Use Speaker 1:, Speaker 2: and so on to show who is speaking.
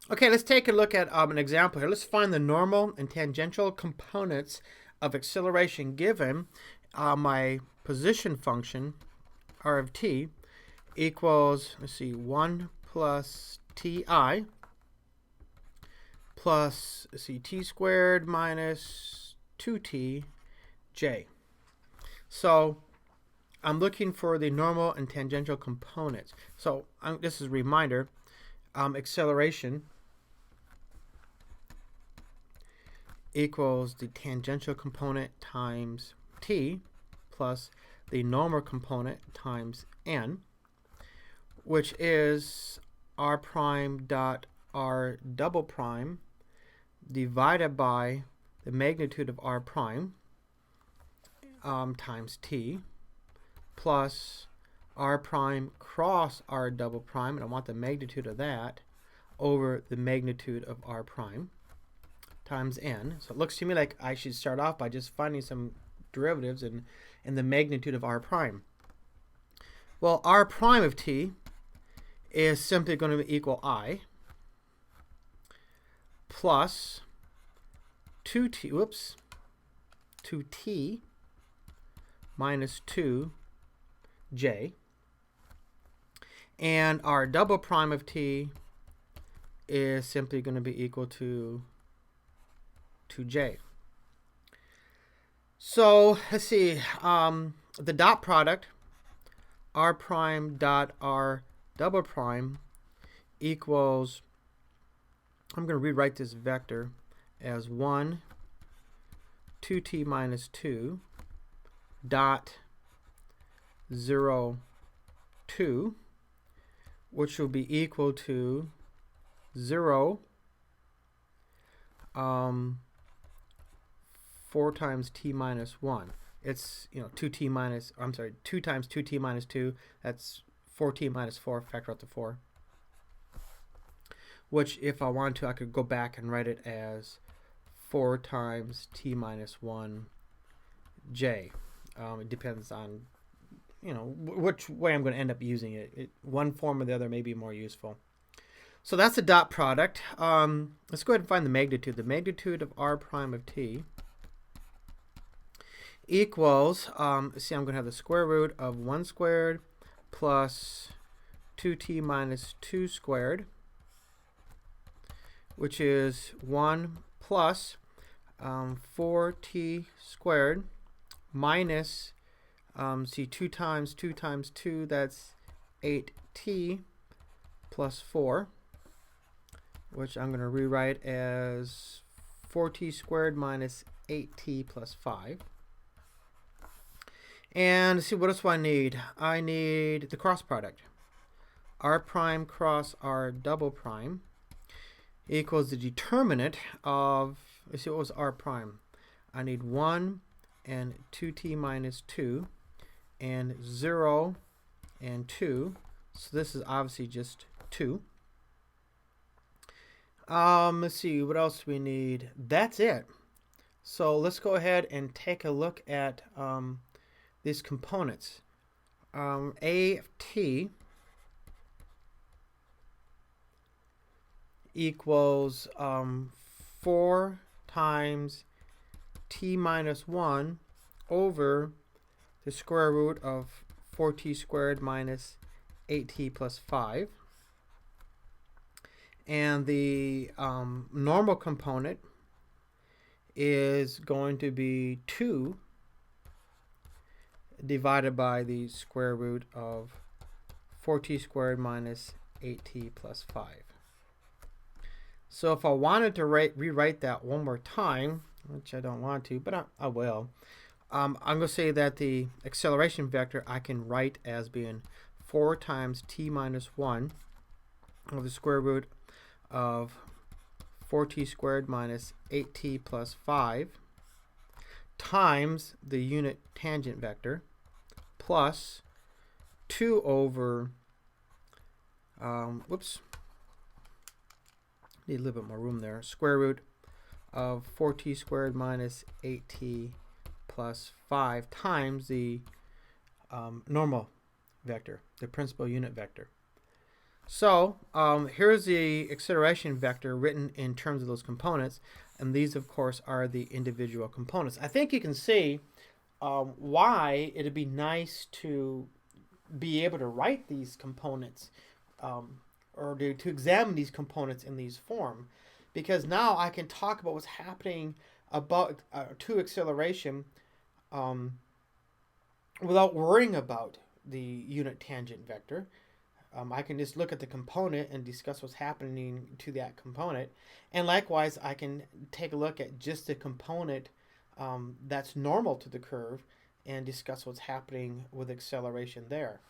Speaker 1: Okay, let's take a look at an example here. Let's find the normal and tangential components of acceleration given my position function r of t equals, let's see, 1 plus ti plus, let's see, t squared minus 2t j. So I'm looking for the normal and tangential components. So this is a reminder, acceleration equals the tangential component times t plus the normal component times n, which is r prime dot r double prime divided by the magnitude of r prime times t plus r prime cross r double prime, and I want the magnitude of that, over the magnitude of r prime times n. So it looks to me like I should start off by just finding some derivatives in the magnitude of r prime. Well, r prime of t is simply going to equal I plus 2t minus 2j, and r double prime of t is simply going to be equal to 2j. So let's see, the dot product r prime dot r double prime equals, I'm going to rewrite this vector as 1 2t minus 2 dot 0 2, which will be equal to 0 4 times t minus 1. It's 2 times 2t minus 2, that's 4t minus 4, factor out the 4, which if I want to I could go back and write it as 4 times t minus 1 j. It depends on which way I'm going to end up using it. One form or the other may be more useful. So that's the dot product. Let's go ahead and find the magnitude. The magnitude of r prime of t equals, see, I'm going to have the square root of 1 squared plus 2t minus 2 squared, which is 1 plus 4t squared minus, see, 2 times 2 times 2, that's 8t plus 4, which I'm going to rewrite as 4t squared minus 8t plus 5. And see, what else do I need? I need the cross product. R prime cross R double prime equals the determinant of, let's see, what was R prime? I need 1 and 2t minus 2 and 0 and 2. So this is obviously just 2. Let's see, what else do we need? That's it. So let's go ahead and take a look at these components. A of t equals 4 times t minus 1 over the square root of 4t squared minus 8t plus 5. And the normal component is going to be 2 divided by the square root of 4t squared minus 8t plus 5. So if I wanted to rewrite that one more time, which I don't want to, but I will, I'm going to say that the acceleration vector I can write as being 4 times t minus 1 over the square root of 4t squared minus 8t plus 5 times the unit tangent vector plus 2 over, need a little bit more room there, square root of 4t squared minus 8t plus 5 times the normal vector, the principal unit vector. So here's the acceleration vector written in terms of those components, and these, of course, are the individual components. I think you can see why it'd be nice to be able to write these components or to examine these components in these form, because now I can talk about what's happening about to acceleration without worrying about the unit tangent vector. I can just look at the component and discuss what's happening to that component. And likewise, I can take a look at just the component that's normal to the curve and discuss what's happening with acceleration there.